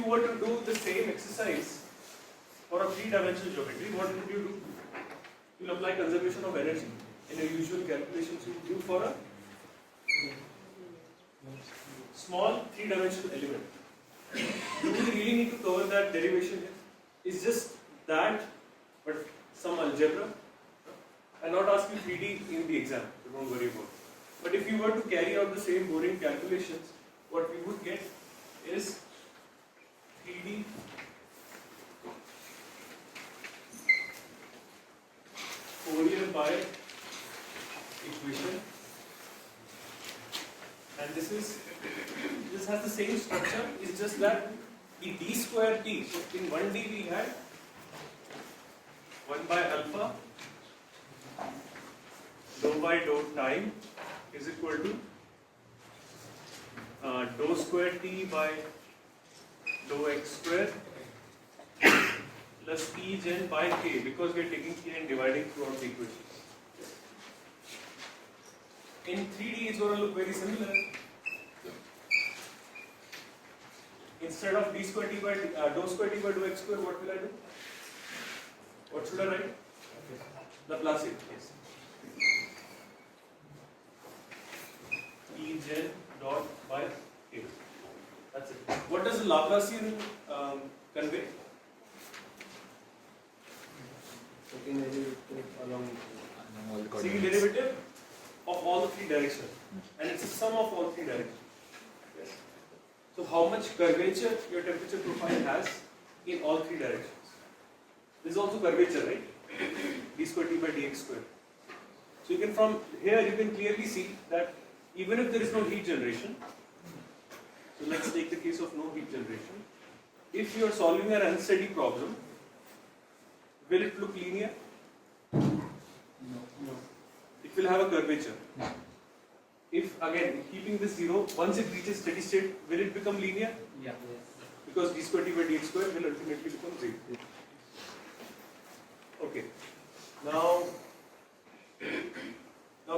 you were to do the same exercise for a three-dimensional geometry, what would you do? You will apply conservation of energy in your usual calculations you do for a small three-dimensional element. Do we really need to cover that derivation here? It's just that, but some algebra. I'll not ask you 3D in the exam, so don't worry about it. But if you were to carry out the same boring calculations, what we would get is 3D Fourier by equation, and this has the same structure. It's just that the d square t. So in 1D we had 1 by alpha dou by dou time is equal to dou square t by dou x square plus t gen by k, because we are taking k and dividing throughout the equation. In 3D it's going to look very similar. Instead of d square t by dou square t by dou x square, what will I do? What should I write? Laplacian. Yes. T gen dot by k. That's it. What does the Laplacian convey? Second derivative along Second derivative of all the three directions, and it's a sum of all three directions. Yes. So how much curvature your temperature profile has in all three directions? This is also curvature, right? D square t by dx square. So you can, from here you can clearly see that even if there is no heat generation, so let's take the case of no heat generation. If you are solving an unsteady problem, will it look linear? no. It will have a curvature. If again keeping this 0, once it reaches steady state, will it become linear? Yeah. Because d square t by dx square will ultimately become 0. Okay. Now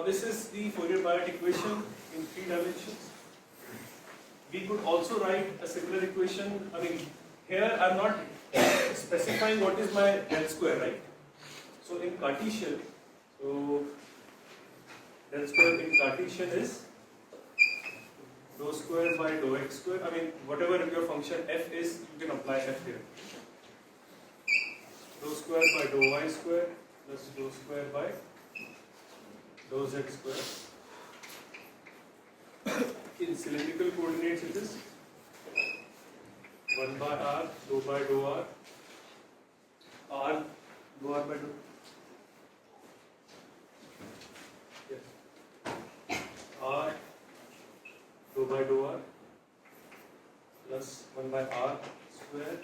this is the Fourier-Biot equation in 3 dimensions. We could also write a similar equation. I mean, here I am not specifying what is my del square, right? So in Cartesian, del square in Cartesian is dou square by dou x square. I mean, whatever your function f is, you can apply f here. Dou square by dou y square plus dou square by dou z square. In cylindrical coordinates it is 1 by r, dou by dou r, dou r by dou. Yes. R, dou by dou r plus 1 by r square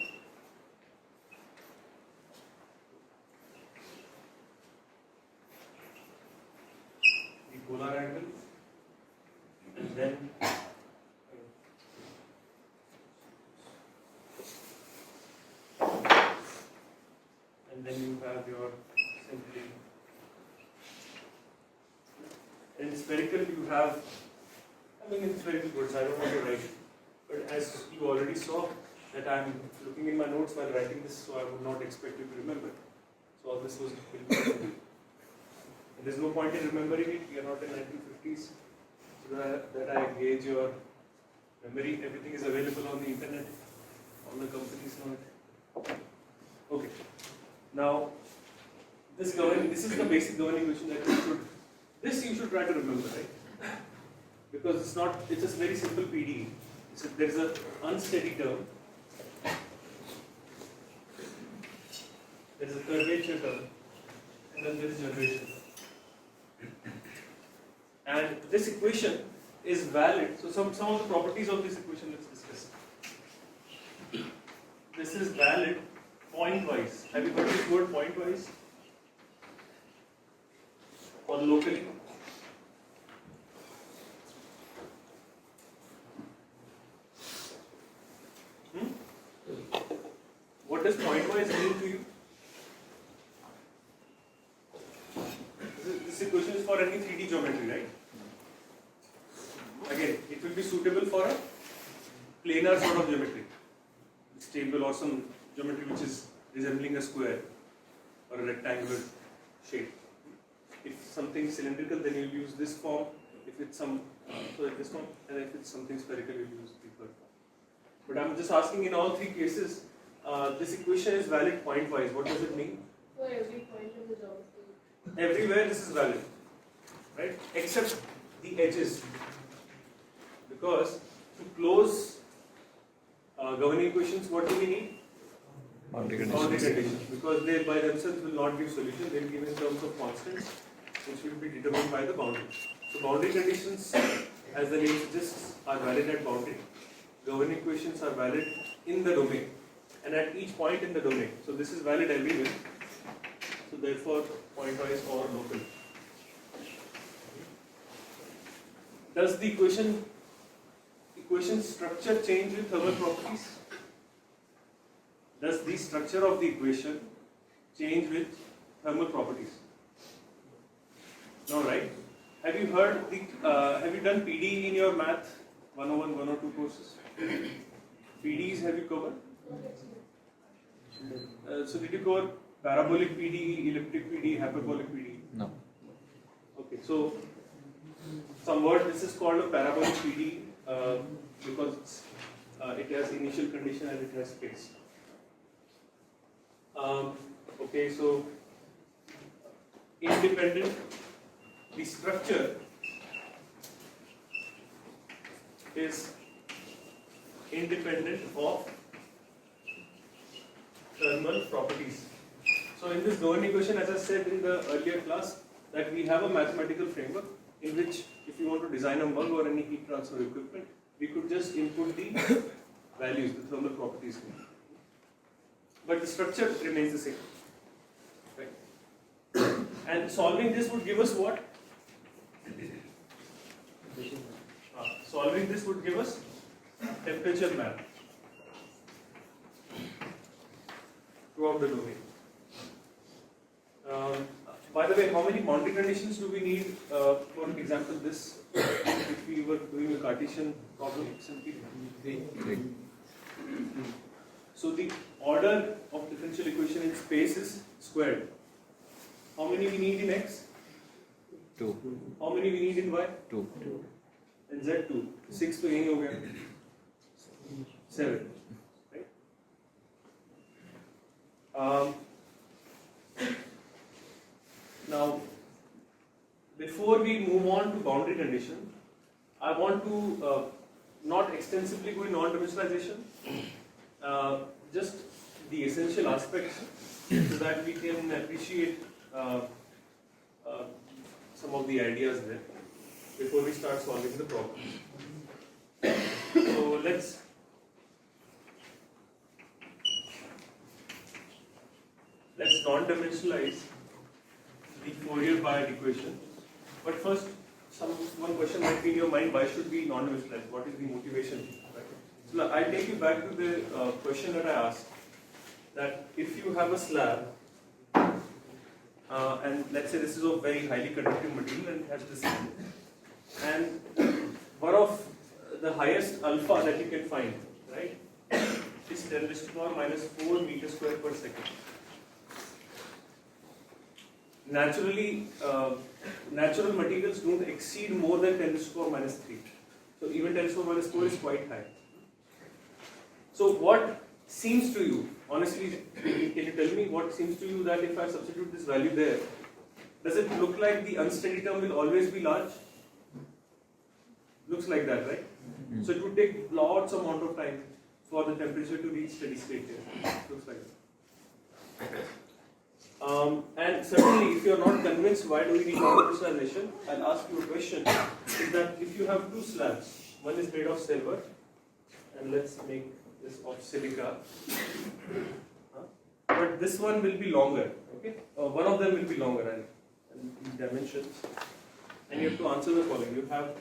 the polar angle, and then you have your simply, in spherical you have, I mean in spherical goods, I don't want to write it, but as you already saw that I am looking in my notes while writing this, so I would not expect you to remember. So all this was and there's no point in remembering it. We are not in 1950s, so that I gauge your memory. Everything is available on the internet. All the companies know it. Okay. Now, this is the basic governing equation that you should try to remember, right? Because it's a very simple PDE. There is an unsteady term, there is a curvature term, and then there is generation. And this equation is valid. So some of the properties of this equation let's discuss. This is valid point-wise. Have you heard this word point-wise? Or locally? What does point-wise mean to you? This equation is for any 3D geometry, right? Again, it will be suitable for a planar sort of geometry. stable or some geometry which is resembling a square or a rectangular shape. If something cylindrical, then you'll use this form. If it's this form, and if it's something spherical, you'll use the third form. But I'm just asking, in all three cases, this equation is valid point-wise. What does it mean? For every point of the geometry. Everywhere this is valid, right? Except the edges. Because to close governing equations, what do we need? Boundary Boundary conditions. conditions. Because they by themselves will not give solution. They will give in terms of constants, which will be determined by the boundary. So boundary conditions, as the name suggests, are valid at boundary. Governing equations are valid in the domain and at each point in the domain. So this is valid everywhere. So therefore, pointwise or local. Does the equation structure change with thermal properties? Does the structure of the equation change with thermal properties? No, right? Have you heard have you done PD in your math 101, 102 courses? PDs have you covered? So did you cover parabolic PD, elliptic PD, hyperbolic PD? No. Okay, so somewhat this is called a parabolic PD because it has initial condition and it has space. Okay, so independent, the structure is independent of thermal properties. So in this governing equation, as I said in the earlier class, that we have a mathematical framework in which if you want to design a mug or any heat transfer equipment, we could just input the values, the thermal properties. But the structure remains the same. Right? And solving this would give us what? Solving this would give us temperature map throughout the domain. By the way, how many boundary conditions do we need? For example, this, if we were doing a Cartesian problem, simply Three. So the order of differential equation in space is squared. How many we need in x? 2. How many we need in y? 2. And z 2. 6 तो यही हो गया. 7. Right? Now, before we move on to boundary condition, I want to not extensively go in non-dimensionalization, just the essential aspects so that we can appreciate some of the ideas there before we start solving the problem. So let's non-dimensionalize the Fourier-Bayes equation. But first, one question might be in your mind: why should we non-dimensionalize? What is the motivation? Right? So I'll take you back to the question that I asked. That if you have a slab, and let's say this is a very highly conductive material and it has this, and one of the highest alpha that you can find, right, is 10 raised to the power minus 4 meters square per second. Naturally, natural materials don't exceed more than 10 raised to the power minus 3. So even 10 raised to the power minus 4 is quite high. So what seems to you, honestly, can you tell me what seems to you that if I substitute this value there, does it look like the unsteady term will always be large? Looks like that, right? So it would take lots of amount of time for the temperature to reach steady state here. Looks like that. And certainly, if you are not convinced why do we need non-dimensionalization, I'll ask you a question. Is that if you have two slabs, one is made of silver, and let's make this of silica, but this one will be longer. Okay, one of them will be longer and dimensions, and you have to answer the following. You have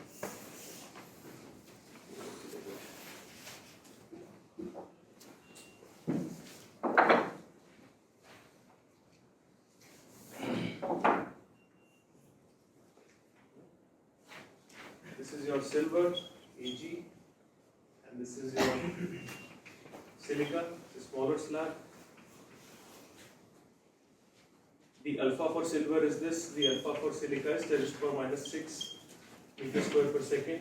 this is your silver, Ag, and this is your silica, the smaller slab. The alpha for silver is this, the alpha for silica is 10 to the power minus 6 meters square per second.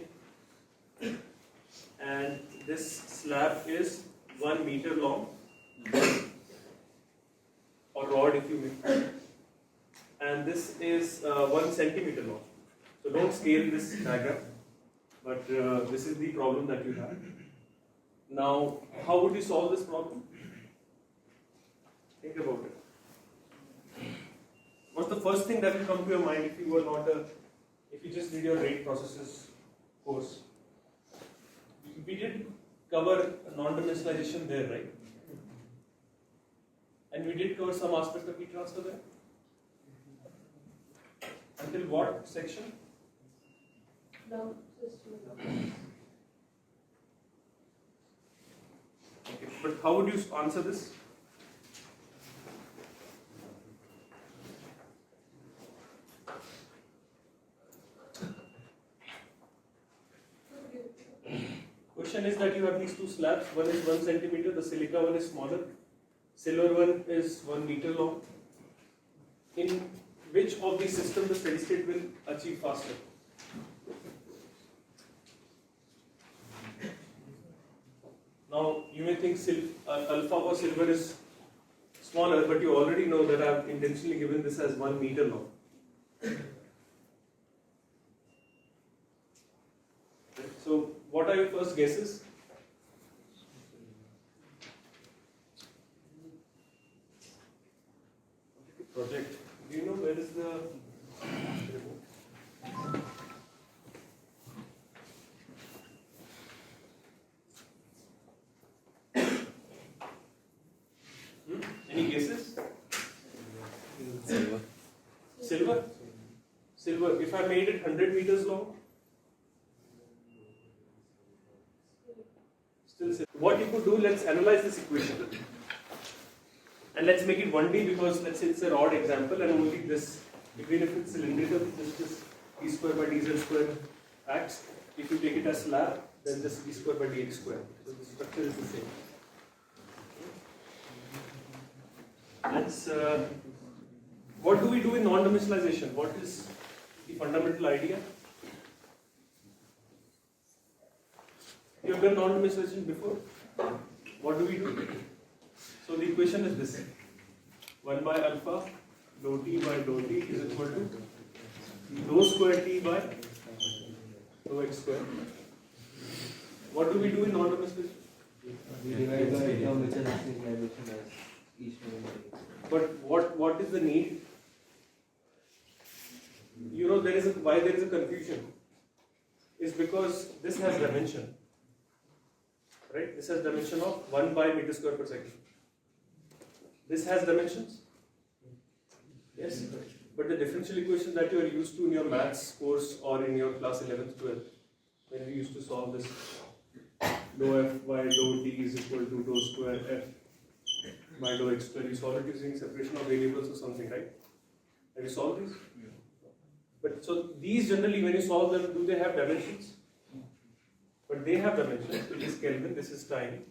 And this slab is 1 meter long, or rod if you may. And this is 1 centimeter long. So don't scale this diagram, but this is the problem that you have. Now, how would you solve this problem? Think about it. What's the first thing that will come to your mind if you were not if you just did your rate processes course? We did cover non-dimensionalization there, right? And we did cover some aspect of heat transfer there. Until what section? Down system. Okay, but how would you answer this? Question is that you have these two slabs, one is 1 centimeter, the silica one is smaller, silver one is 1 meter long. In which of these systems the steady state will achieve faster? Now you may think alpha or silver is smaller, but you already know that I have intentionally given this as 1 meter long. So what are your first guesses? Project. Do you know where is the remote? Any guesses? Silver. Silver? Silver. If I made it 100 meters long? Still silver. What you could do, let's analyze this equation. And let's make it 1D because let's say it's a rod example and only this, even if it's cylindrical, this d square by dz square acts. If you take it as slab, then this d square by dx square. So the structure is the same. Let's, what do we do in non-dimensionalization? What is the fundamental idea? You have done non-dimensionalization before. What do we do? So the equation is this: 1 by alpha dou t by dou t is equal to dou square t by dou x square. What do we do in non-dimensionalization? We divide by dimension as each dimension. But what is the need? You know why there is a confusion is because this has dimension, right? This has dimension of 1 by meter square per second. This has dimensions? Yes. But the differential equation that you are used to in your maths course or in your class 11th, 12th, when we used to solve this, dou f by dou t is equal to dou square f by dou x square. You solve it using separation of variables or something, right? Have you solved this? But so these generally, when you solve them, do they have dimensions? But they have dimensions. So this is Kelvin, this is time.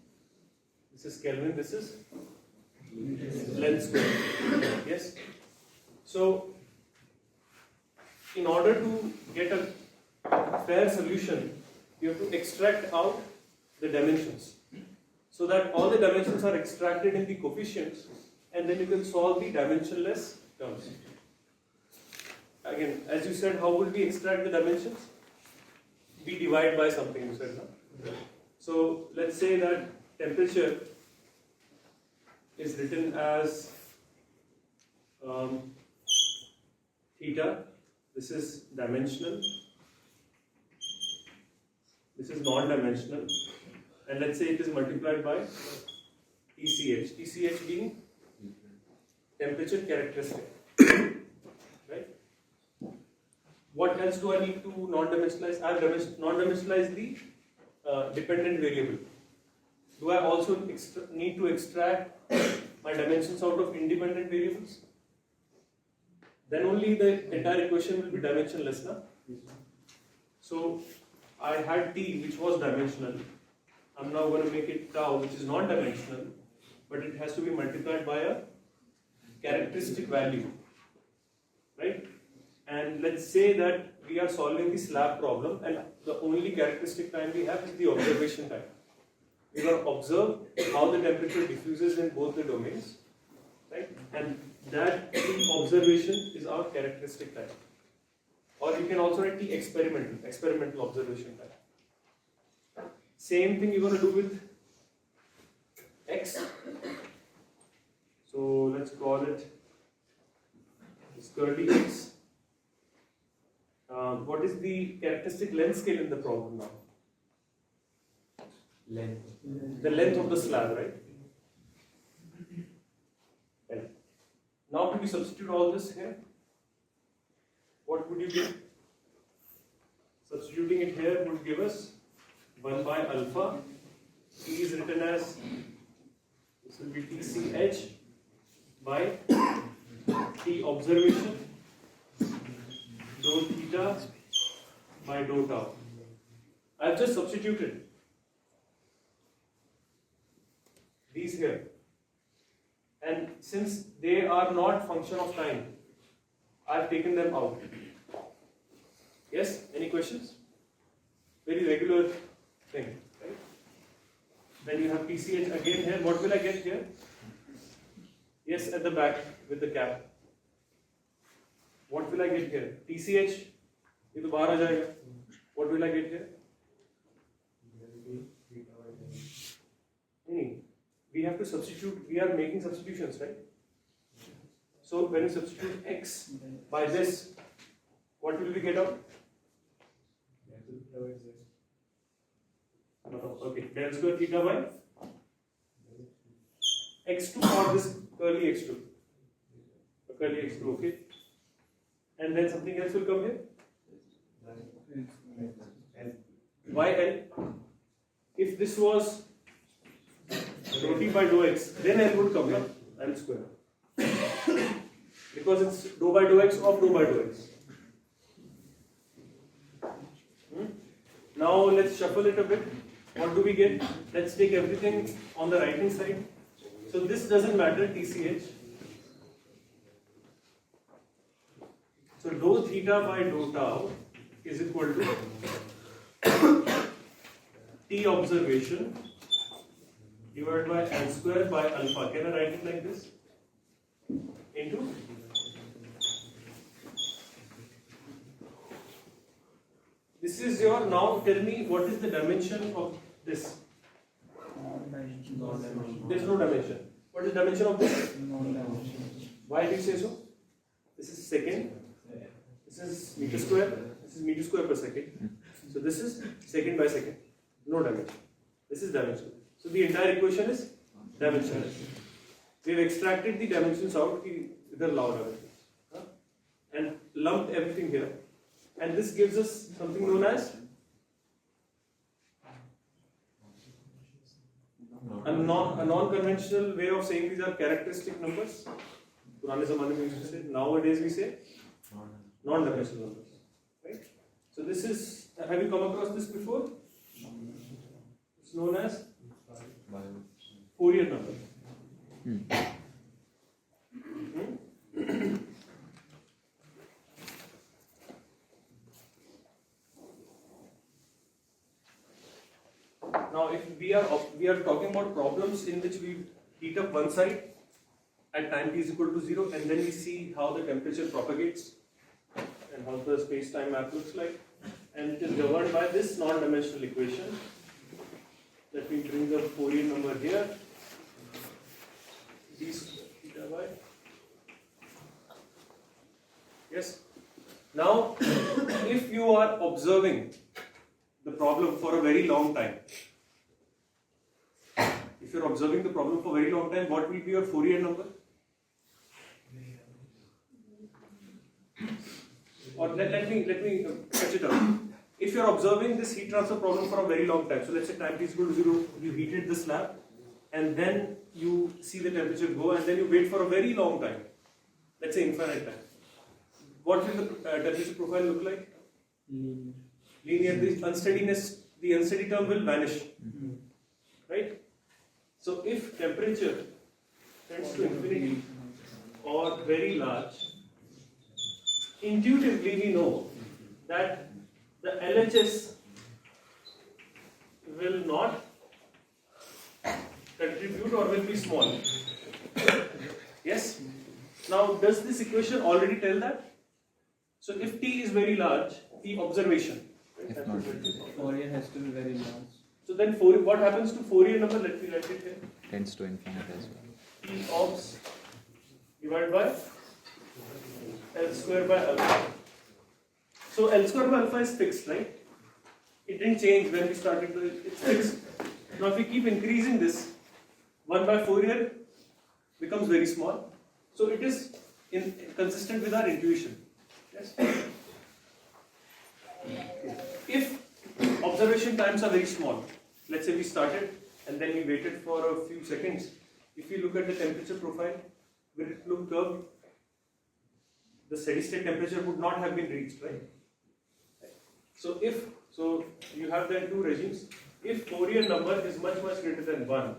This is Kelvin, this is length square. Yes. So in order to get a fair solution, you have to extract out the dimensions, so that all the dimensions are extracted in the coefficients, and then you can solve the dimensionless terms. Again, as you said, how would we extract the dimensions? We divide by something, you said, no? So let's say that temperature is written as theta. This is dimensional. This is non-dimensional. And let's say it is multiplied by TCH. TCH being temperature characteristic. Right? What else do I need to non-dimensionalize? I have non-dimensionalized the dependent variable. Do I also need to extract my dimensions out of independent variables? Then only the entire equation will be dimensionless, na? So I had t, which was dimensional. I'm now going to make it tau, which is non-dimensional, but it has to be multiplied by a characteristic value, right? And let's say that we are solving the slab problem, and the only characteristic time we have is the observation time. We're going to observe how the temperature diffuses in both the domains, right? And that observation is our characteristic time. Or you can also write the experimental observation time. Same thing you're going to do with x. So let's call it this curly x. What is the characteristic length scale in the problem now? Length. The length of the slab, right? L. Now, can we substitute all this here? What would you get? Substituting it here would give us 1 by alpha. T is written as, this will be TCH by T observation, dou theta by dou tau. I've just substituted these here. And since they are not function of time, I've taken them out. Yes? Any questions? Very regular thing, right? Then you have PCH again here. What will I get here? Yes, at the back with the cap. What will I get here? TCH. ये तो बाहर आ जाएगा. What will I get here? We have to substitute. We are making substitutions, right? So when you substitute x by this, what will we get out? Okay, del square theta by x2 or this curly x2. Curly x2, okay. And then something else will come here. Why L? If this was dou t by dou x, then L would come here, L square. Because it's dou by dou x of dou by dou x. Now let's shuffle it a bit. What do we get? Let's take everything on the right hand side. So this doesn't matter, TCH. So dou theta by dou tau is equal to T observation divided by L square by alpha. Can I write it like this? Into this is your, now tell me what is the dimension of this? There's no dimension. What is the dimension of this? Why do you say so? This is second. This is meter square. This is meter square per second. So this is second by second. No dimension. This is dimension. So the entire equation is dimensional. We have extracted the dimensions out with the law dimensions and lumped everything here. And this gives us something known as a non-conventional way of saying these are characteristic numbers. Purane zamane mein we used to say. Nowadays we say non-dimensional numbers. Right? So this is, have you come across this before? It's known as Fourier number. Now, if we are talking about problems in which we heat up one side at time t is equal to 0, and then we see how the temperature propagates and how the space-time map looks like, and it is governed by this non-dimensional equation. Let me bring the Fourier number here. D square theta by. Yes. Now, if you are observing the problem for a very long time, if you are observing the problem for a very long time, what will be your Fourier number? Or let me sketch it out. If you are observing this heat transfer problem for a very long time, so let's say time t is equal to 0, you heated the slab, and then you see the temperature go, and then you wait for a very long time, let's say infinite time. What will the temperature profile look like? Linear. The unsteady term will vanish. So if temperature tends to infinity or very large, intuitively we know that the LHS will not contribute or will be small. Yes? Now, does this equation already tell that? So, if T is very large, the observation. Right? If not, Fourier has to be very large. So then, Fourier, what happens to Fourier number? Let me write it here. tends to infinite as well. T obs divided by L square by alpha. So L square by alpha is fixed, right? It didn't change when we started to, it's fixed. Now if we keep increasing this, 1 by Fourier becomes very small. So it is consistent with our intuition. Yes? If observation times are very small, let's say we started and then we waited for a few seconds. If you look at the temperature profile, will it look curved? The steady state temperature would not have been reached, right? So you have then two regimes. If Fourier number is much greater than 1,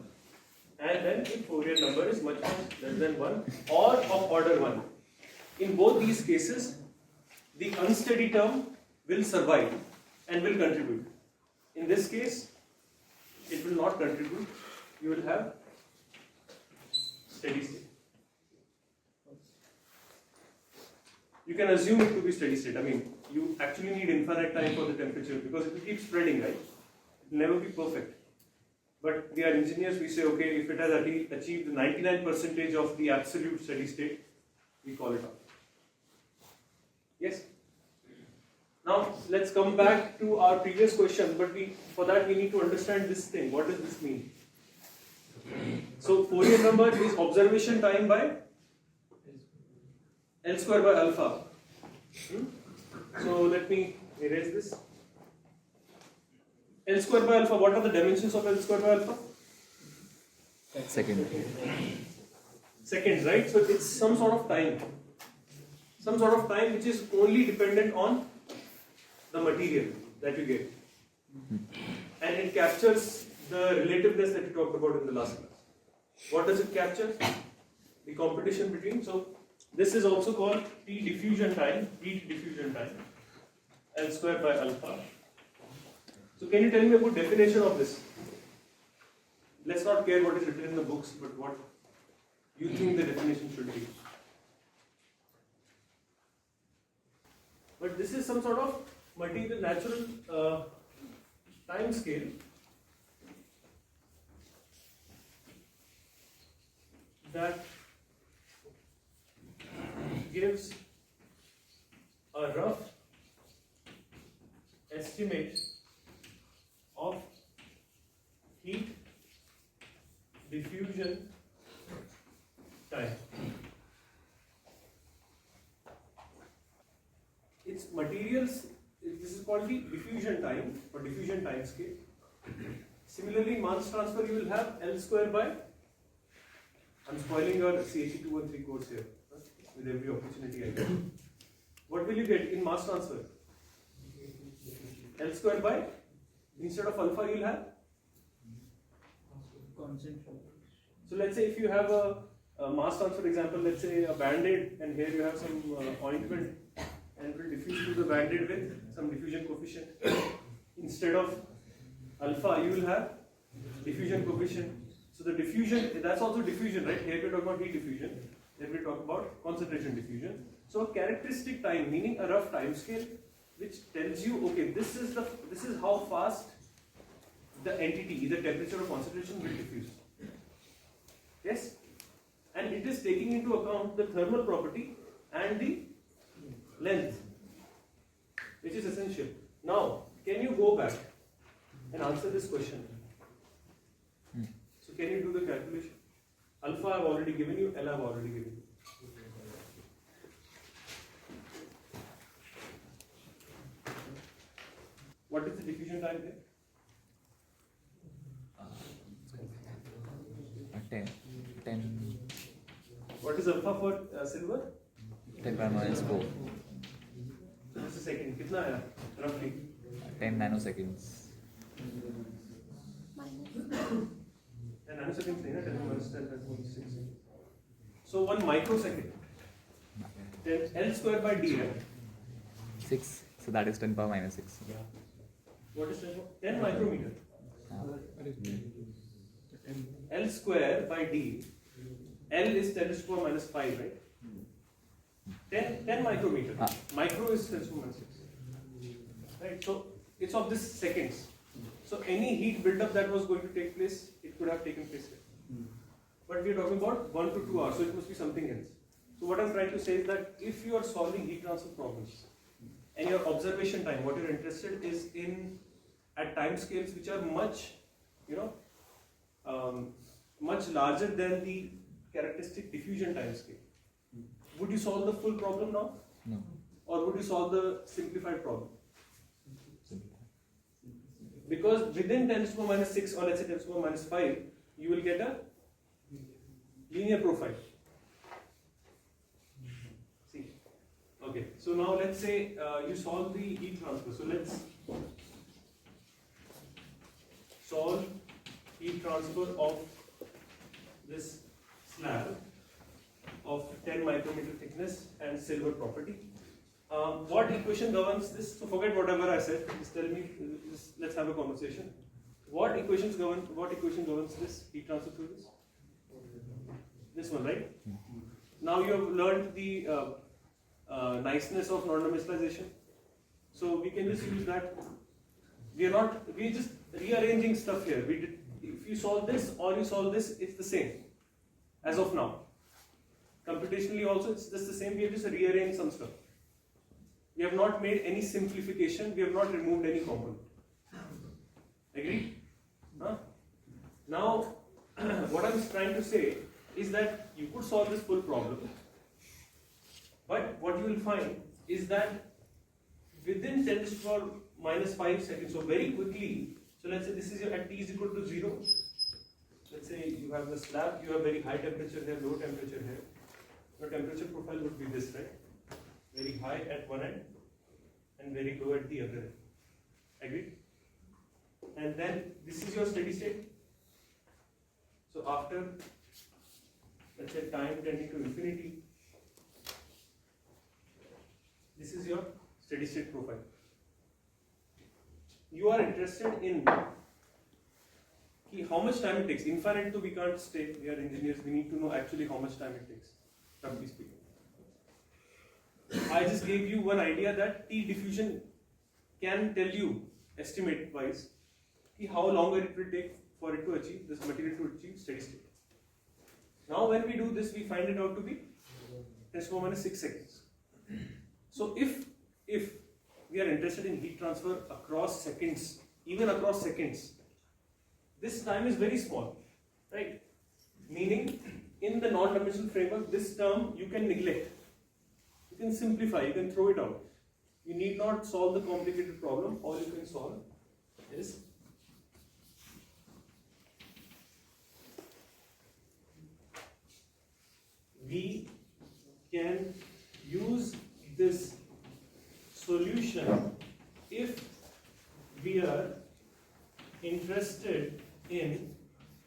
and then if Fourier number is much less than 1 or of order 1. In both these cases, the unsteady term will survive and will contribute. In this case, it will not contribute. You will have steady state. You can assume it to be steady state. I mean, you actually need infinite time for the temperature because it will keep spreading, right? It will never be perfect. But we are engineers, we say, okay, if it has achieved 99% of the absolute steady state, we call it off. Yes? Now, let's come back to our previous question, but for that we need to understand this thing. What does this mean? So, Fourier number is observation time by L square by alpha. So, let me erase this. L square by alpha, what are the dimensions of L square by alpha? Second. Seconds, right? So, it's some sort of time. Some sort of time which is only dependent on the material that you get. And it captures the relativeness that you talked about in the last class. What does it capture? The competition between. So, this is also called heat diffusion time, L square by alpha. So, can you tell me a good definition of this? Let's not care what is written in the books, but what you think the definition should be. But this is some sort of material, natural time scale that gives a rough estimate of heat diffusion time. Its materials, this is called the diffusion time or diffusion time scale. Similarly, mass transfer you will have L square by, I'm spoiling your CHE212 course here with every opportunity I get. What will you get in mass transfer? L square by, instead of alpha you will have? So let's say if you have a mass transfer example, let's say a band-aid, and here you have some ointment, and it will diffuse to the band-aid with some diffusion coefficient. Instead of alpha, you will have diffusion coefficient. So the diffusion, that's also diffusion, right? Here we talk about heat diffusion, here we talk about concentration diffusion. So a characteristic time, meaning a rough time scale, which tells you, okay, this is how fast the entity, either temperature or concentration, will diffuse. Yes? And it is taking into account the thermal property and the length, which is essential. Now, can you go back and answer this question? So, can you do the calculation? Alpha I have already given you, L I have already given you. What is the diffusion time there? 10. What is alpha for silver? 10 power minus 4. So this is second. कितना है roughly? 10 nanoseconds. 10 nanoseconds नहीं ना 10 minus 10 that means 6 seconds. So 1 microsecond. Then L square by D, right? 6. So that is 10 power minus 6. What is 10 micrometer? L square by D. L is 10 to the power minus 5, right? 10 micrometer. Micro is 10 to the power minus 6. Right? So it's of this seconds. So any heat buildup that was going to take place, it could have taken place here. But we are talking about 1 to 2 hours, so it must be something else. So what I'm trying to say is that if you are solving heat transfer problems, and your observation time, what you're interested is in at time scales which are much, much larger than the characteristic diffusion time scale. Would you solve the full problem now? No. Or would you solve the simplified problem? Because within 10 to the power minus 6 or let's say 10 to the power minus 5, you will get a linear profile. See. Okay, so now let's say you solve the heat transfer. So let's solve heat transfer of this slab of 10 micrometer thickness and silver property. What equation governs this? So forget whatever I said. Just tell me. Let's have a conversation. What equation governs this heat transfer through this? This one, right? Now you have learned the niceness of non-dimensionalization. So we can just use that. We're just rearranging stuff here. If you solve this or you solve this, it's the same as of now. Computationally also, it's just the same. We have just rearranged some stuff. We have not made any simplification. We have not removed any component. Agree? Huh? Now, what I'm trying to say is that you could solve this full problem, but what you will find is that within 10 to the power minus 5 seconds, so very quickly, so let's say this is your at T is equal to 0. Let's say you have the slab, you have very high temperature here, low temperature here. Your temperature profile would be this, right? Very high at one end and very low at the other end. Agreed? And then this is your steady state. So after, let's say time tending to infinity, this is your steady state profile. You are interested in how much time it takes. Infinite, so we can't stay. We are engineers. We need to know actually how much time it takes, roughly speaking. I just gave you one idea that T diffusion can tell you, estimate wise, how longer it will take for it to achieve, this material to achieve steady state. Now when we do this, we find it out to be 10 to the power minus 6 seconds. So if we are interested in heat transfer across seconds, even across seconds, this time is very small, right? Meaning, in the non-dimensional framework, this term you can neglect. You can simplify, you can throw it out. You need not solve the complicated problem. All you can solve is we can use this solution if we are interested in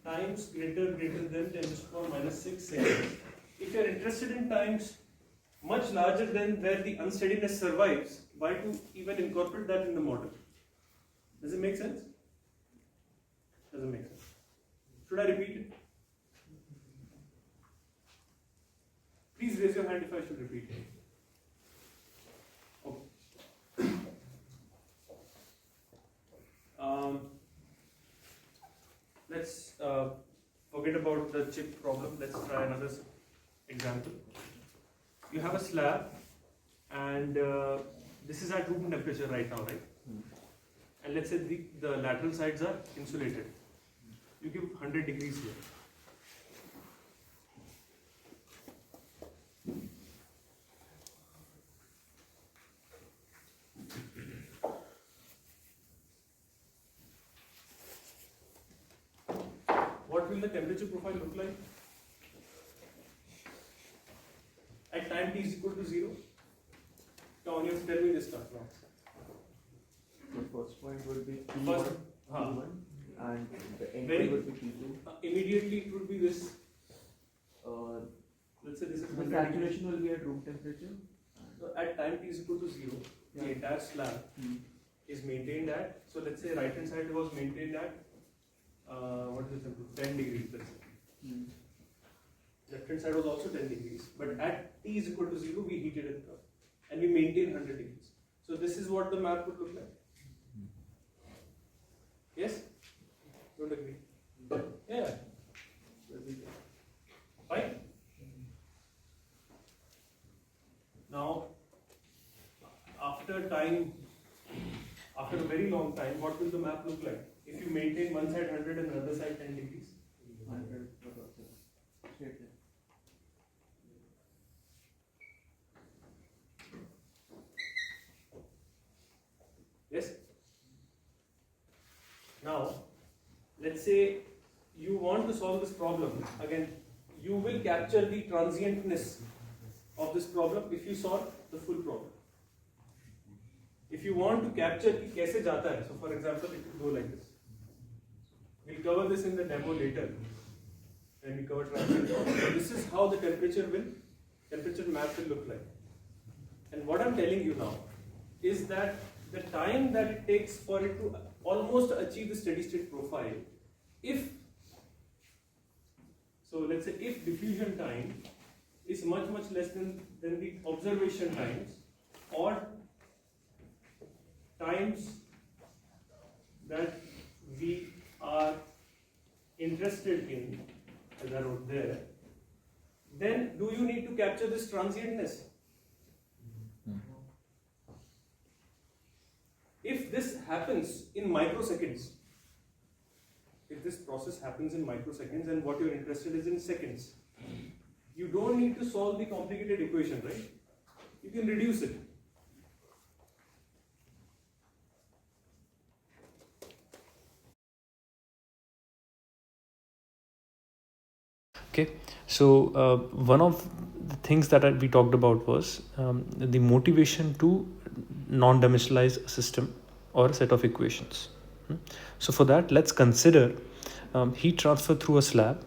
times greater than 10 to the power minus 6 seconds. If you are interested in times much larger than where the unsteadiness survives, why to even incorporate that in the model? Does it make sense? Doesn't make sense. Should I repeat it? Please raise your hand if I should repeat it. Okay. Let's forget about the chip problem. Let's try another example. You have a slab, and this is at room temperature right now, right? And let's say the lateral sides are insulated. You give 100 degrees here. What will the temperature profile look like? At time t is equal to 0. Now you have to tell me this stuff now. The first point would be First, T1 And the end Very- would be T2. Immediately it would be this. Uh, Let's say this is the 100 degrees. saturation will be at room temperature. So at time t is equal to 0, the Yeah. entire slab is maintained at, so let's say right hand side was maintained at, what is the temperature? 10 degrees, let's say. Left hand side was also 10 degrees, but at t is equal to 0, we heated it up and we maintain 100 degrees. So this is what the map would look like. Yes? Don't agree? Yeah. Fine? Now, after a very long time, what will the map look like? If you maintain one side 100 and the other side 10 degrees? 100 straight line. Yes? Now, let's say you want to solve this problem. Again, you will capture the transientness of this problem if you solve the full problem. If you want to capture कि कैसे जाता है, so for example, it will go like this. We'll cover this in the demo later when we cover transient problem. So this is how the temperature map will look like. And what I'm telling you now is that the time that it takes for it to almost achieve the steady state profile, let's say if diffusion time is much less than the observation times, or times that we are interested in, as I wrote there, then do you need to capture this transientness? If this happens in microseconds, if this process happens in microseconds and what you're interested is in seconds, you don't need to solve the complicated equation, right? You can reduce it. Okay, so one of the things that we talked about was the motivation to non-dimensionalize a system or a set of equations. So for that, let's consider heat transfer through a slab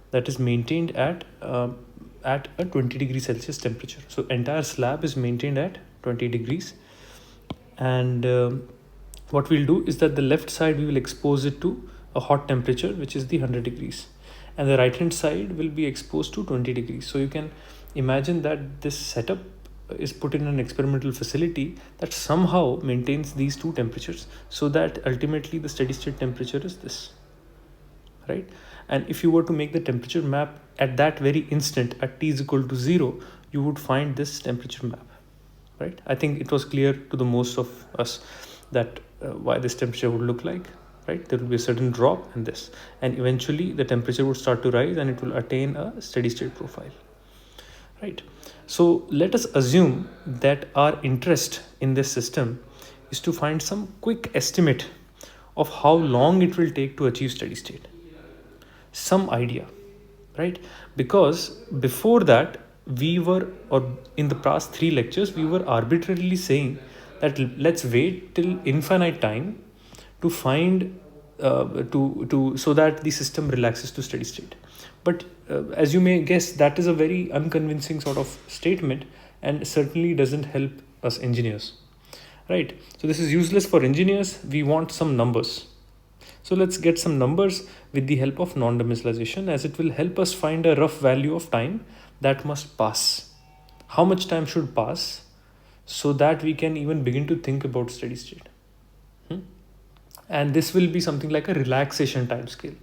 that is maintained at a 20 degrees Celsius temperature. So entire slab is maintained at 20 degrees, and what we'll do is that the left side we will expose it to a hot temperature, which is the 100 degrees, and the right hand side will be exposed to 20 degrees. So you can imagine that this setup is put in an experimental facility that somehow maintains these two temperatures, so that ultimately the steady state temperature is this, right? And if you were to make the temperature map at that very instant at t is equal to 0, you would find this temperature map, right? I think it was clear to the most of us that why this temperature would look like, right? There will be a certain drop in this, and eventually the temperature would start to rise and it will attain a steady state profile, right? So let us assume that our interest in this system is to find some quick estimate of how long it will take to achieve steady state. Some idea, right? Because before that, we were, or in the past 3 lectures, we were arbitrarily saying that let's wait till infinite time to find so that the system relaxes to steady state. But as you may guess, that is a very unconvincing sort of statement and certainly doesn't help us engineers, right? So this is useless for engineers. We want some numbers. So let's get some numbers with the help of non-dimensionalization, as it will help us find a rough value of time that must pass. How much time should pass so that we can even begin to think about steady state? And this will be something like a relaxation time scale.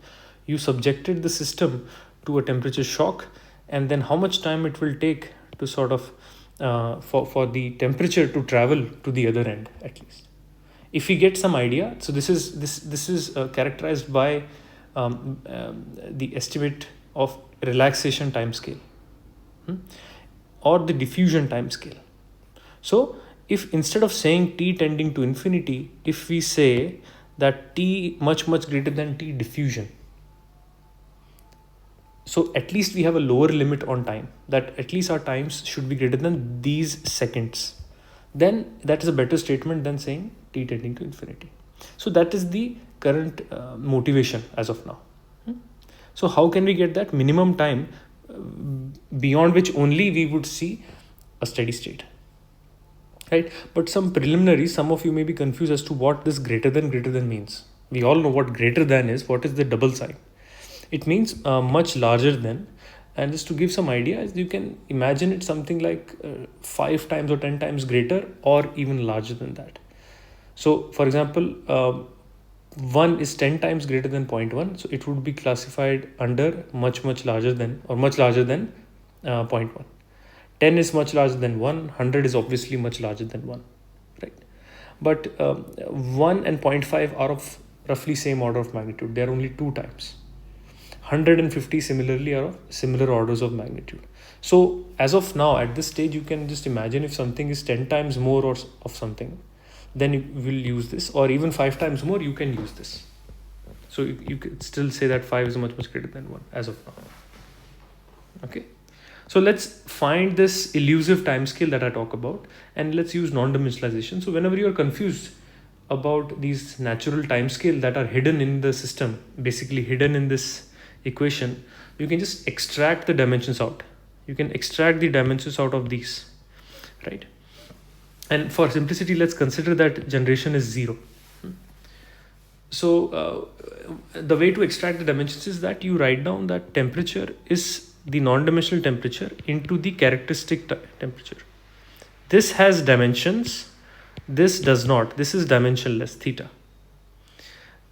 You subjected the system to a temperature shock, and then how much time it will take to sort of for the temperature to travel to the other end, at least. If we get some idea, so this is characterized by the estimate of relaxation time scale or the diffusion time scale. So if instead of saying t tending to infinity, if we say that t much greater than t diffusion, so at least we have a lower limit on time, that at least our times should be greater than these seconds, then that is a better statement than saying t tending to infinity. So that is the current motivation as of now. So how can we get that minimum time beyond which only we would see a steady state, right? But some preliminaries, some of you may be confused as to what this greater than means. We all know what greater than is. What is the double sign? It means much larger than. And just to give some ideas, you can imagine it something like 5 times or 10 times greater or even larger than that. So for example, 1 is 10 times greater than 0.1, so it would be classified under much larger than, or much larger than 0.1. 10 is much larger than 1, 100 is obviously much larger than 1, right? But 1 and 0.5 are of roughly same order of magnitude. They are only 2 times. 150 similarly are of similar orders of magnitude. So as of now, at this stage, you can just imagine if something is 10 times more or of something, then you will use this, or even 5 times more, you can use this. So you could still say that 5 is much greater than 1 as of now. Okay. So let's find this elusive timescale that I talk about, and let's use non-dimensionalization. So whenever you're confused about these natural timescale that are hidden in the system, basically hidden in this equation, you can just extract the dimensions out. You can extract the dimensions out of these, right? And for simplicity, let's consider that generation is 0. So the way to extract the dimensions is that you write down that temperature is the non-dimensional temperature into the characteristic temperature. This has dimensions, this does not. This is dimensionless, theta.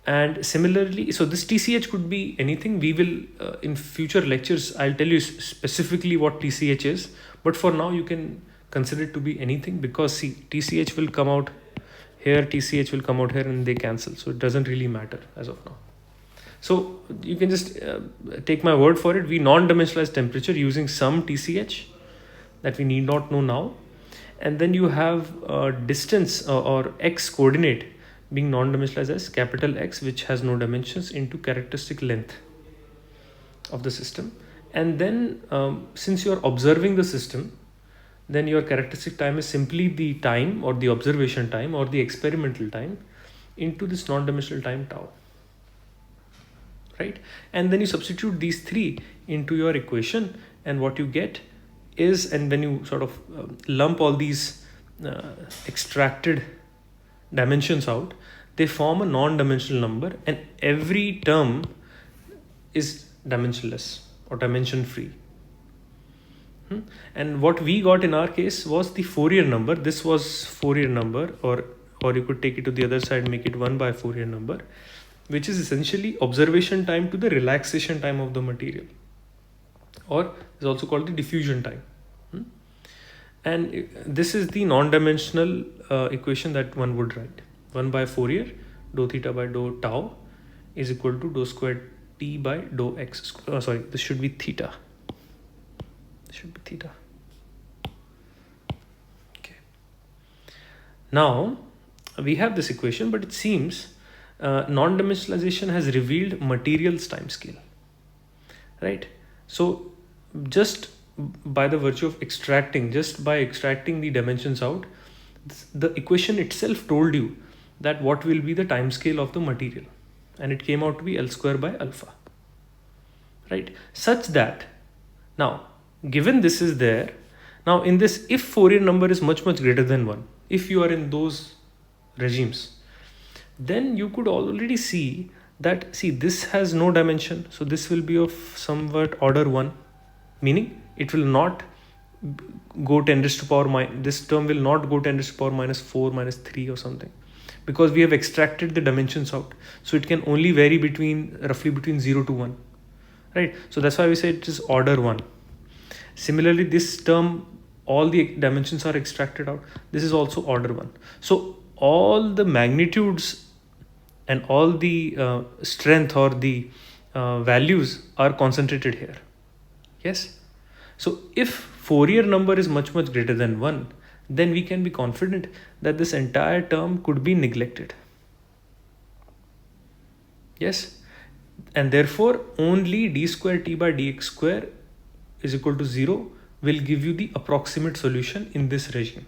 And similarly, so this TCH could be anything. We will, in future lectures, I'll tell you specifically what TCH is. But for now, you can consider it to be anything, because see, TCH will come out here, TCH will come out here, and they cancel. So it doesn't really matter as of now. So you can just take my word for it. We non-dimensionalize temperature using some TCH that we need not know now. And then you have distance or x coordinate being non-dimensionalized as capital X, which has no dimensions, into characteristic length of the system. And then since you're observing the system, then your characteristic time is simply the time, or the observation time, or the experimental time, into this non-dimensional time tau. Right? And then you substitute these 3 into your equation, and what you get is, and when you sort of lump all these extracted dimensions out, they form a non-dimensional number, and every term is dimensionless or dimension free. And what we got in our case was the Fourier number. This was Fourier number, or you could take it to the other side, make it 1 by Fourier number, which is essentially observation time to the relaxation time of the material, or is also called the diffusion time. And this is the non-dimensional equation that one would write. 1 by Fourier, dou theta by dou tau is equal to dou squared t by dou x. Sorry, this should be theta. This should be theta. Okay. Now we have this equation, but it seems non-dimensionalization has revealed materials timescale, right? So just by the virtue of extracting the dimensions out, the equation itself told you that what will be the timescale of the material, and it came out to be L square by alpha, right? Such that now, given this is there, now in this, if Fourier number is much greater than 1, if you are in those regimes, then you could already see that, see, this has no dimension, so this will be of somewhat order 1, meaning it will not go 10 raised to power this term will not go 10 raised to power minus 4 minus 3 or something, because we have extracted the dimensions out, so it can only vary roughly between 0 to 1, right? So that's why we say it is order 1. Similarly, this term, all the dimensions are extracted out. This is also order 1. So all the magnitudes and all the strength or the values are concentrated here. Yes. So if Fourier number is much greater than 1, then we can be confident that this entire term could be neglected. Yes. And therefore only d square t by dx square is equal to 0 will give you the approximate solution in this regime.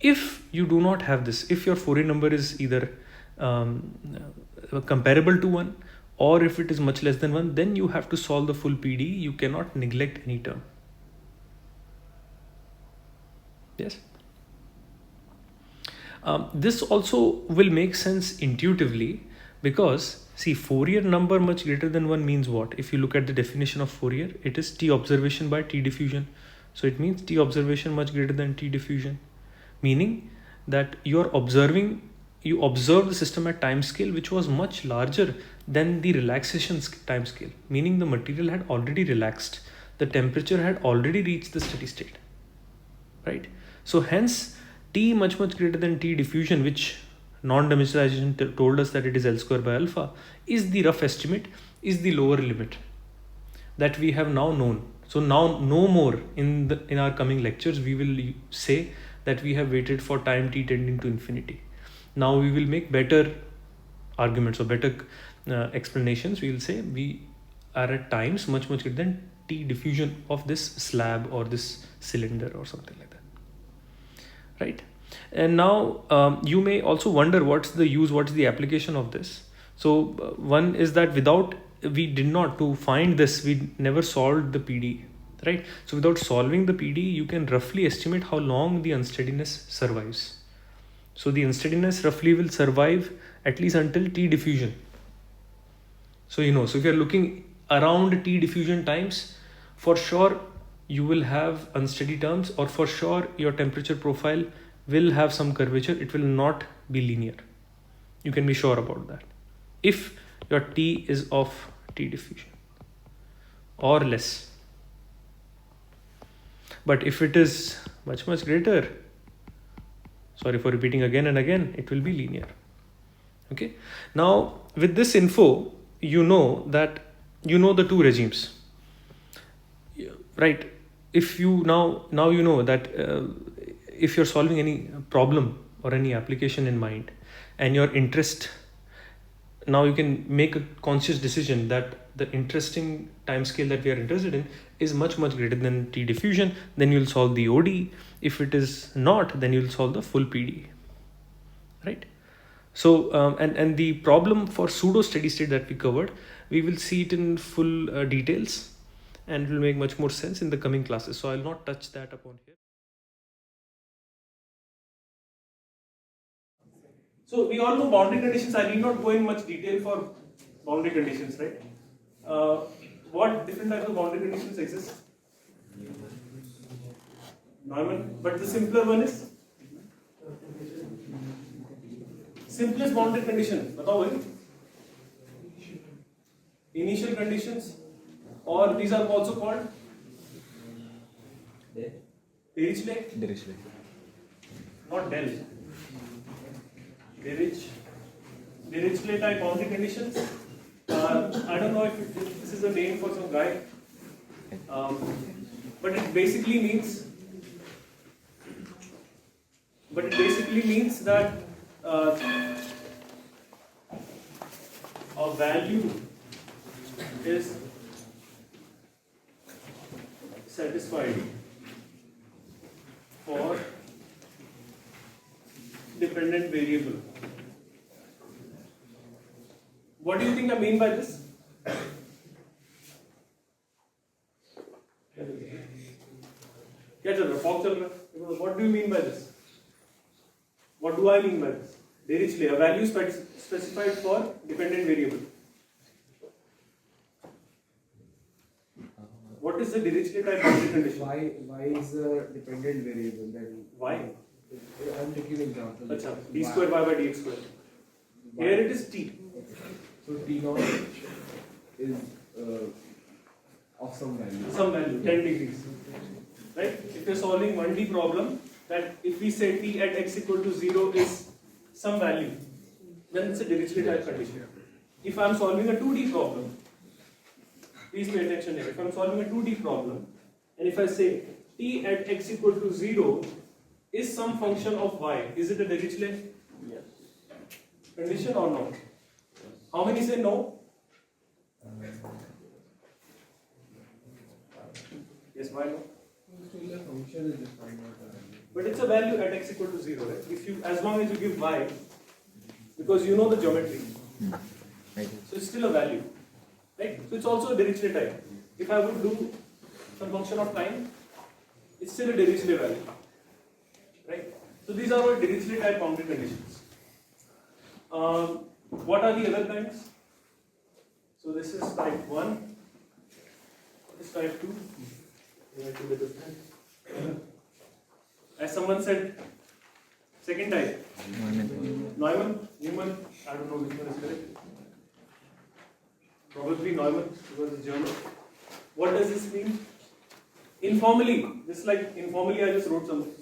If you do not have this, if your Fourier number is either comparable to 1 or if it is much less than 1, then you have to solve the full PDE. You cannot neglect any term. Yes. This also will make sense intuitively because see, Fourier number much greater than 1 means what? If you look at the definition of Fourier, it is T observation by T diffusion. So it means T observation much greater than T diffusion, meaning that you observe the system at time scale which was much larger than the relaxation time scale, meaning the material had already relaxed, the temperature had already reached the steady state, right? So hence T much greater than T diffusion, which non-dimensionalization told us that it is L square by alpha, is the rough estimate, is the lower limit that we have now known. So now no more in our coming lectures we will say that we have waited for time t tending to infinity. Now we will make better arguments or better explanations. We will say we are at times much greater than T diffusion of this slab or this cylinder or something like that, right? And now you may also wonder what's the application of this. So one is that to find this, we never solved the PD, right? So without solving the PD, you can roughly estimate how long the unsteadiness survives. So the unsteadiness roughly will survive at least until T diffusion. So so if you're looking around T diffusion times, for sure you will have unsteady terms, or for sure your temperature profile will have some curvature. It will not be linear. You can be sure about that. If your T is of T diffusion or less. But if it is much greater, sorry for repeating again and again, it will be linear. Okay. Now with this info, you know the two regimes, right? If you now you know that if you're solving any problem or any application in mind and your interest, now you can make a conscious decision that the interesting time scale that we are interested in is much greater than T diffusion, then you'll solve the ODE. If it is not, then you'll solve the full PDE, right? So and the problem for pseudo steady state that we covered, we will see it in full details, and it will make much more sense in the coming classes. So I'll not touch that upon here. So we all know boundary conditions. I need not go in much detail for boundary conditions, right? What different types of boundary conditions exist? Neumann, but the simpler one is? Simplest boundary condition, बताओ भाई? Initial conditions, or these are also called Dirichlet, not Del. Dirichlet type boundary conditions. I don't know if this is a name for some guy, but it basically means that a value is satisfied for dependent variable. What do you think I mean by this? What do you mean by this? What do I mean by this? Dirichlet, a value specified for dependent variable. What is the Dirichlet type boundary condition? Why is a dependent variable then? Why? I'm taking an example. Achha, d square y by dx square. Here it is t. So t naught is of some value. Some value, 10 degrees. Right? If you're solving 1D problem, that if we say t at x equal to 0 is some value, then it's a Dirichlet type condition. If I'm solving a 2D problem, please pay attention here. If I'm solving a 2D problem, and if I say t at x equal to 0 is some function of y, is it a Dirichlet condition or no? How many say no? Yes, why no? Still the function is defined, not a value. But it's a value at x equal to 0, right? If you, as long as you give y, because you know the geometry, Right. so it's still a value, right? So it's also a Dirichlet type. If I would do some function of time, it's still a Dirichlet value, right? So these are all Dirichlet type boundary conditions. What are the other kinds? So this is type 1. What is type 2? As someone said, second type. Neumann, Newman, I don't know which one is correct. Probably Neumann because it's German. What does this mean? Informally, just like informally I just wrote something.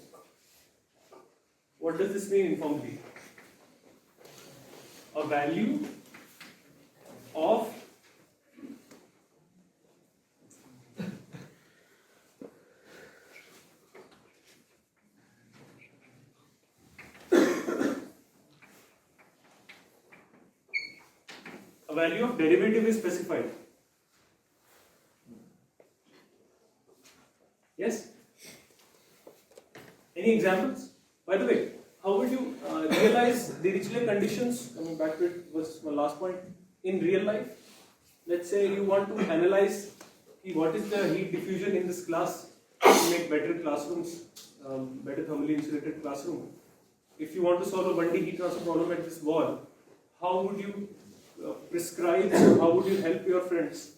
What does this mean informally? A value of a value of derivative is specified. Yes? Any examples? By the way, how would you realize the Dirichlet conditions? Coming back to it was my last point. In real life, let's say you want to analyze what is the heat diffusion in this class to make better classrooms, better thermally insulated classroom. If you want to solve a 1D heat transfer problem at this wall, how would you prescribe, or how would you help your friends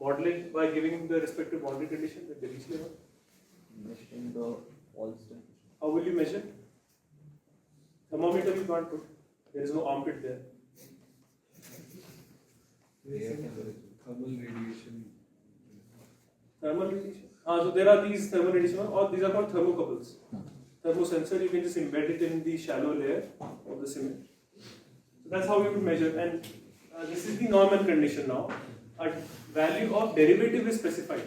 model it by giving the respective boundary condition that they reach level? Measuring the walls temperature. How will you measure? Thermometer you can't put. There is no armpit there. Thermal radiation. Thermal radiation. So there are these thermal radiation, or these are called thermocouples. Thermosensor, you can just embed it in the shallow layer of the cement. So that's how you would measure. And this is the Neumann condition now. A value of derivative is specified.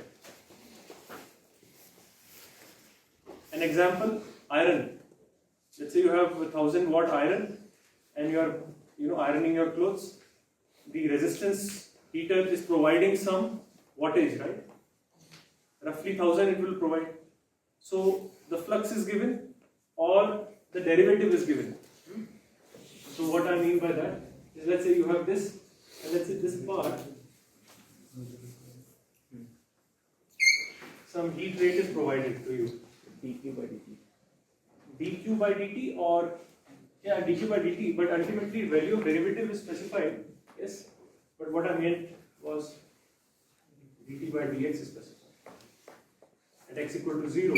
An example, iron. Let's say you have a 1000-watt iron and you are ironing your clothes. The resistance heater is providing some wattage, right? Roughly 1000 it will provide. So the flux is given or the derivative is given. So what I mean by that is, let's say you have this, and let's say this part, some heat rate is provided to you. dq by dt. dq by dt, or dq by dt, but ultimately value of derivative is specified. Yes, but what I meant was dt by dx is specified. At x equal to 0,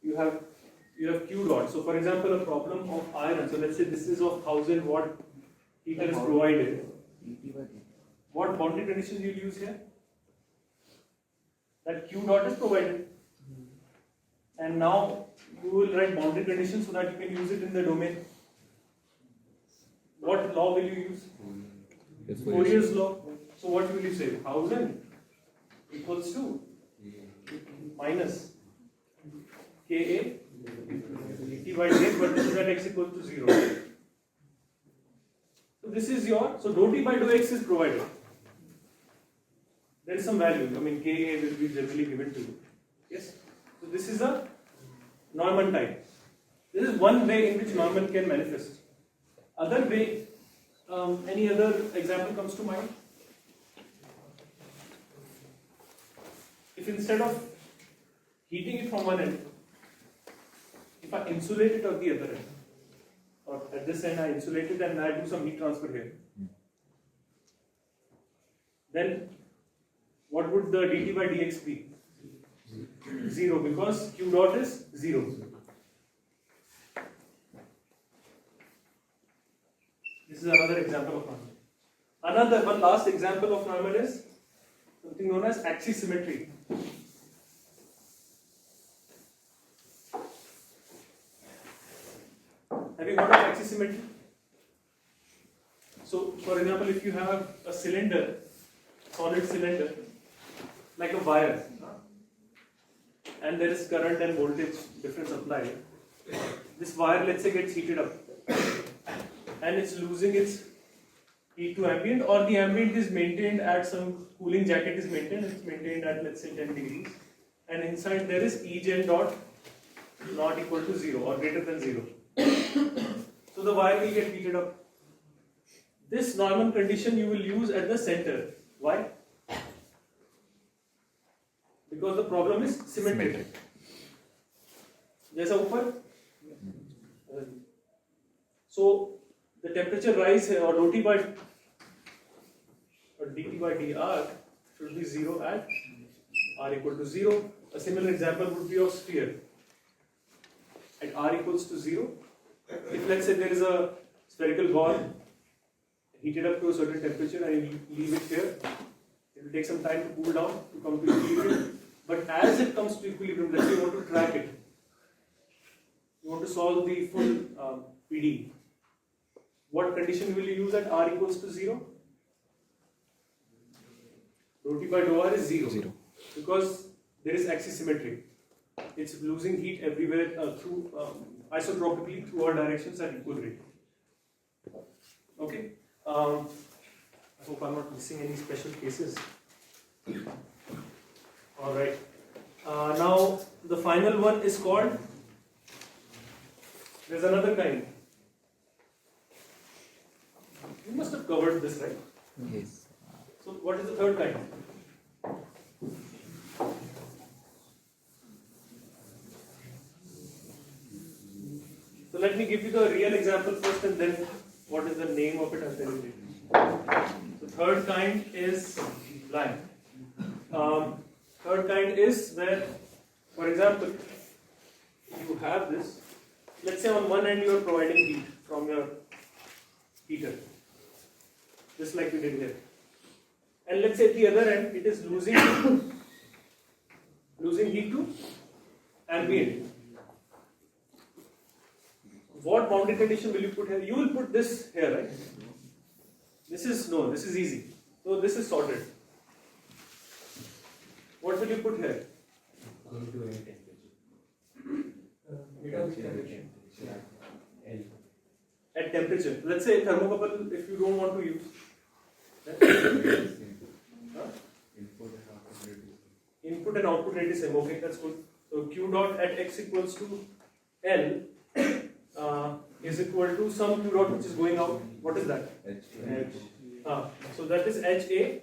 you have q dot. So for example, a problem of iron. So let's say this is of 1000-watt heater is provided. dT by dt. What boundary conditions you use here? That q dot is provided. And now you will write boundary conditions so that you can use it in the domain. What law will you use? Fourier's law. So what will you say? 1000 equals to minus Ka dt by dx, but this is at x equals to 0. So this is your, so dou t by dou x is provided. There is some value, Ka will be generally given to you. Yes? So this is a Neumann type. This is one way in which Neumann can manifest. Other way, any other example comes to mind? If instead of heating it from one end, if I insulate it at the other end, or at this end I insulate it and I do some heat transfer here, then what would the dt by dx be? 0, because q dot is 0. This is another example of Neumann. One last example of Neumann is something known as axisymmetry. Have you heard of axisymmetry? So, for example, if you have a cylinder, solid cylinder, like a wire, and there is current and voltage difference applied, this wire, let's say, gets heated up, and it's losing its heat to ambient, or the ambient is maintained at some cooling jacket is maintained, it's maintained at, let's say, 10 degrees, and inside there is Egen dot not equal to 0 or greater than 0. So the wire will get heated up. This Neumann condition you will use at the center. Why? Because the problem is symmetric. जैसा ऊपर. So the temperature rise here, or dT by dr should be 0 at r equal to 0. A similar example would be of sphere. At r equals to 0, if let's say there is a spherical ball heated up to a certain temperature and you leave it here, it will take some time to cool down to come to equilibrium. But as it comes to equilibrium, let's say you want to track it, you want to solve the full PD. What condition will you use at r equals to 0? Rho T by dou r is 0. Because there is axisymmetry. It's losing heat everywhere through isotropically through all directions at equal rate. Okay. I hope I'm not missing any special cases. All right. Now the final one is called. There's another kind. You must have covered this, right? Yes. So what is the third kind? So let me give you the real example first, and then what is the name of it, I'll tell you later. The third kind is blank. Third kind is where, for example, you have this. Let's say on one end you are providing heat from your heater, just like we did here. And let's say at the other end it is losing heat to ambient. What boundary condition will you put here? You will put this here, right? This is easy. So this is sorted. What will you put here? At temperature. Let's say thermocouple, if you don't want to use. Input and output rate is same. Okay, that's good. So Q dot at x equals to L is equal to some Q dot which is going out. What is that? H. So that is HA.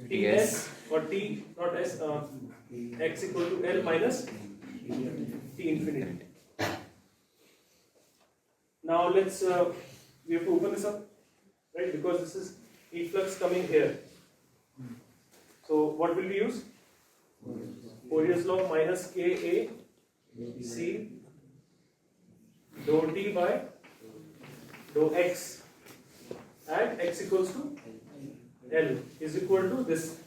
TS or T not S. X equal to L minus T infinity. Now let's we have to open this up, right? Because this is heat flux coming here. So what will we use? Fourier's law minus Ka C dou T by dou X at X equals to L is equal to this.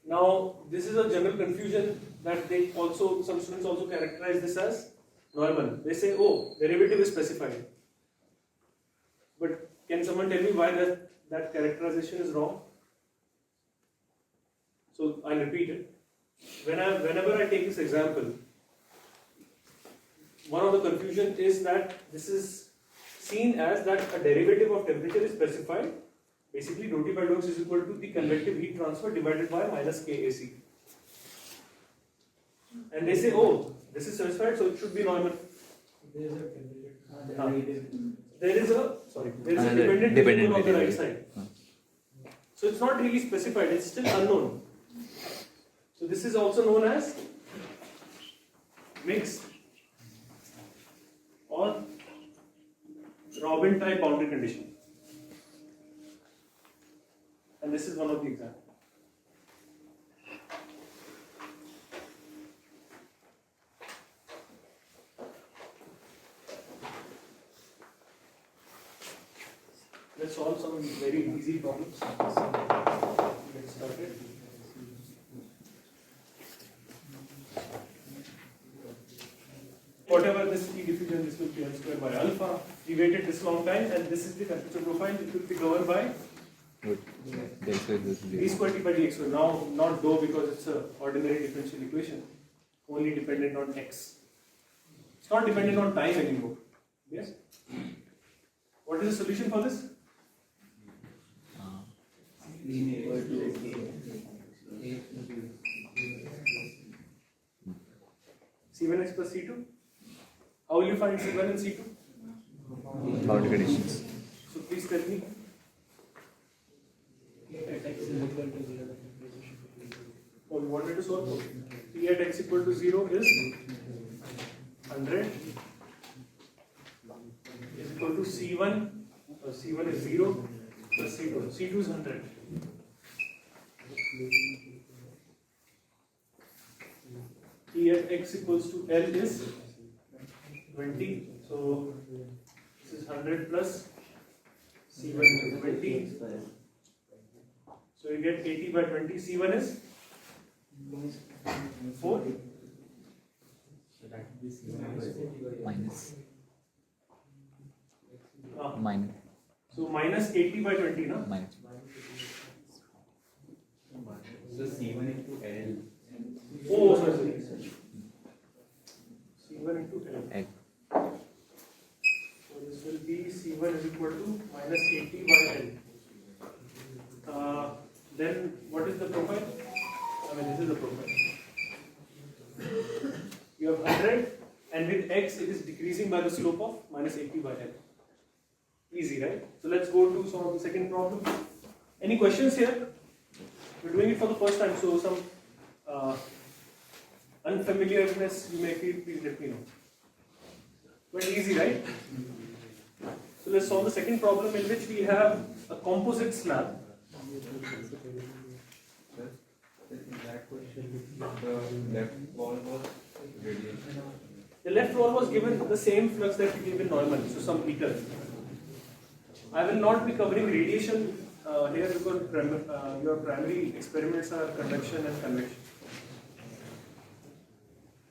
Now this is a general confusion that some students also characterize this as Neumann. They say, oh, derivative is specified. But can someone tell me why that characterization is wrong? So I'll repeat it. Whenever I take this example, one of the confusion is that this is seen as that a derivative of temperature is specified. Basically, dou T by dou X is equal to the convective heat transfer divided by minus KAC. And they say, oh, this is specified, so it should be Neumann. There is a dependent variable on the right side. So it's not really specified, it's still unknown. So this is also known as mixed or Robin type boundary condition. And this is one of the examples. Let's solve some very easy problems. Get started. Whatever this T diffusion, this will be L square by alpha. We waited this long time, and this is the temperature profile. It will be governed by d square T by dx square. Now, not dou because it's an ordinary differential equation, only dependent on x. It's not dependent on time anymore. Yes? What is the solution for this? equal to A. C1x plus C2. How will you find C1 and C2? Boundary conditions. So please tell me. Oh, you wanted to solve for T at x equal to 0 is 100 is equal to C1, C1 is 0 plus C2. C2 is 100. T at x equals to L is 20. So this is 100 plus C1 is 20. So you get 80 by 20. C1 is 4. Minus. Ah, Minus. so minus 80 by 20, no? Minus. So C1 into L. Oh, sorry. C1 into L. Egg. So this will be C1 is equal to minus 80 by L. Then what is the profile? I mean, this is the profile. You have 100 and with x it is decreasing by the slope of minus 80 by L. Easy, right? So let's go to some of the second problem. Any questions here? We're doing it for the first time, so some unfamiliarness you may feel, please let me know. But easy, right? So let's solve the second problem in which we have a composite slab. In that question, the left wall was radiation. The left wall was given the same flux that we give in normal, so some meter. I will not be covering radiation here because your primary experiments are conduction and convection.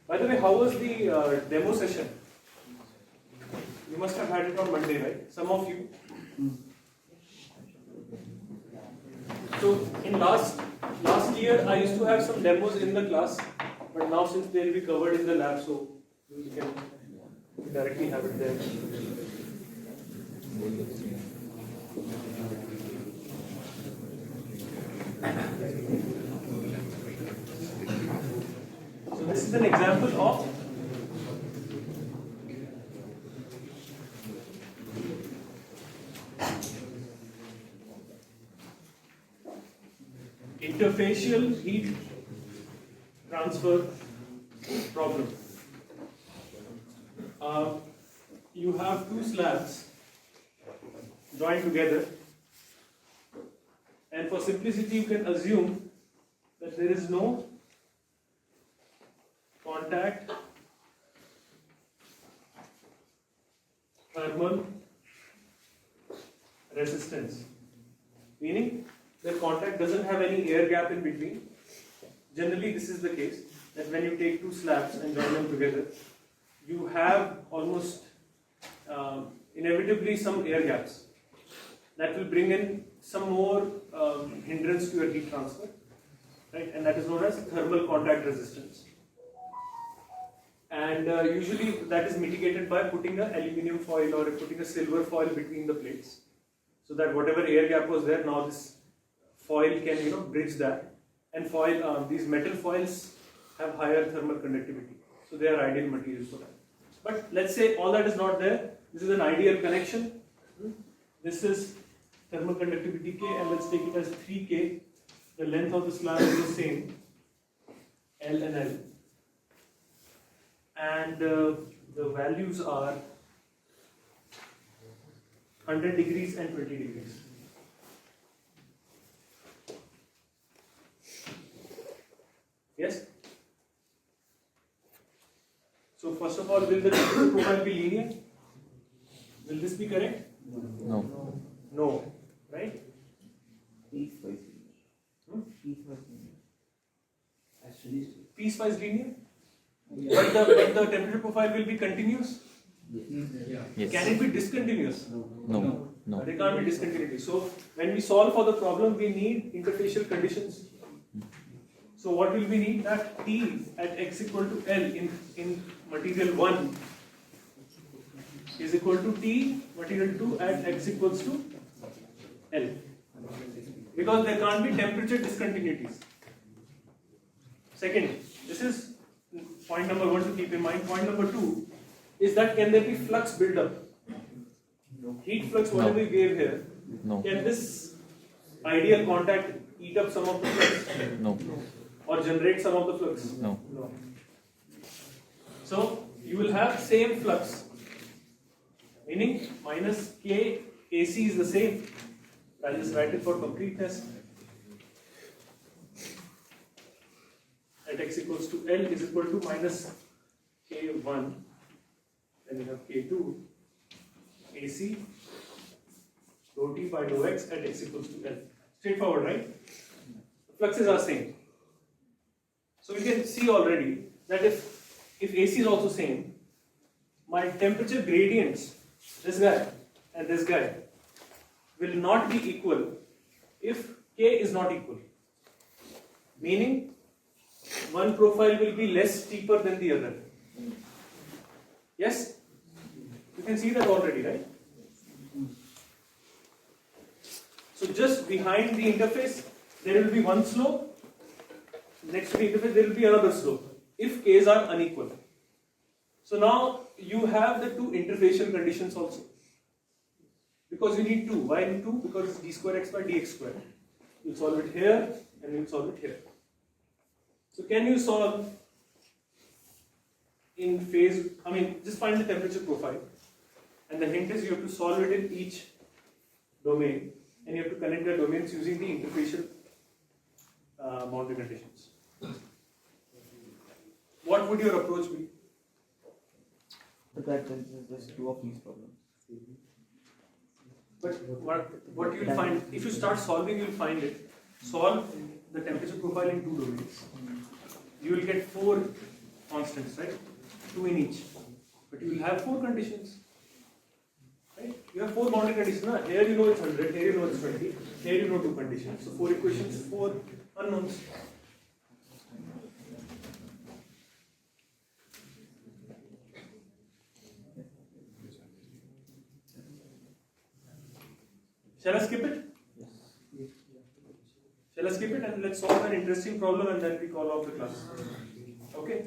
By the way, how was the demo session? You must have had it on Monday, right? Some of you. So in last year, I used to have some demos in the class, but now since they will be covered in the lab, so you can directly have it there. So this is an example of interfacial heat transfer problem. You have two slabs joined together, and for simplicity you can assume that there is no contact thermal resistance, meaning the contact doesn't have any air gap in between. Generally this is the case, that when you take two slabs and join them together, you have almost inevitably some air gaps that will bring in some more hindrance to your heat transfer, right? And that is known as thermal contact resistance. And usually that is mitigated by putting an aluminum foil or putting a silver foil between the plates, so that whatever air gap was there, now this foil can bridge that. And these metal foils have higher thermal conductivity, so they are ideal materials for that. But let's say all that is not there. This is an ideal connection. This is thermal conductivity K, and let's take it as 3K. The length of the slab is the same, L and L. And the values are 100 degrees and 20 degrees. Yes? So first of all, will the temperature profile be linear? Will this be correct? No. No. Right? Piecewise. Hmm? Piecewise. Actually, Piecewise linear? But the temperature profile will be continuous? Yes. Can it be discontinuous? No. No. They can't be discontinuous. So when we solve for the problem, we need interfacial conditions. So what will we need? That T at x equal to L in material 1 is equal to T material 2 at x equals to L. because there can't be temperature discontinuities. Second, this is point number 1 to keep in mind. Point number 2 is that can there be flux buildup? Heat flux, whatever we gave here, No. can this ideal contact eat up some of the flux No. or generate some of the flux? No. So you will have same flux, meaning minus K AC is the same. I'll just write it for completeness. At x equals to L is equal to minus K1, then you have K2 AC rho T by rho x at x equals to L. Straightforward, right? The fluxes are same. So we can see already that if AC is also same, my temperature gradients, this guy and this guy, will not be equal if K is not equal. Meaning, one profile will be less steeper than the other. Yes? You can see that already, right? So just behind the interface, there will be one slope. Next to the interface, there will be another slope, if K's are unequal. So now you have the two interfacial conditions also. Because you need two. Why need two? Because it's d square x by dx square. You'll solve it here and you'll solve it here. So can you solve in phase, just find the temperature profile. And the hint is you have to solve it in each domain. And you have to connect the domains using the interfacial boundary conditions. What would your approach be? But that is just two of these problems. But what you will find, if you start solving, you will find it. Solve the temperature profile in two domains. You will get 4 constants, right? 2 in each. But you will have 4 conditions. Right? You have 4 boundary conditions. Na? Here you know it's 100, here you know it's 20, here you know 2 conditions. So 4 equations, 4 unknowns. Shall I skip it? Shall I skip it and let's solve an interesting problem and then we call off the class? Okay.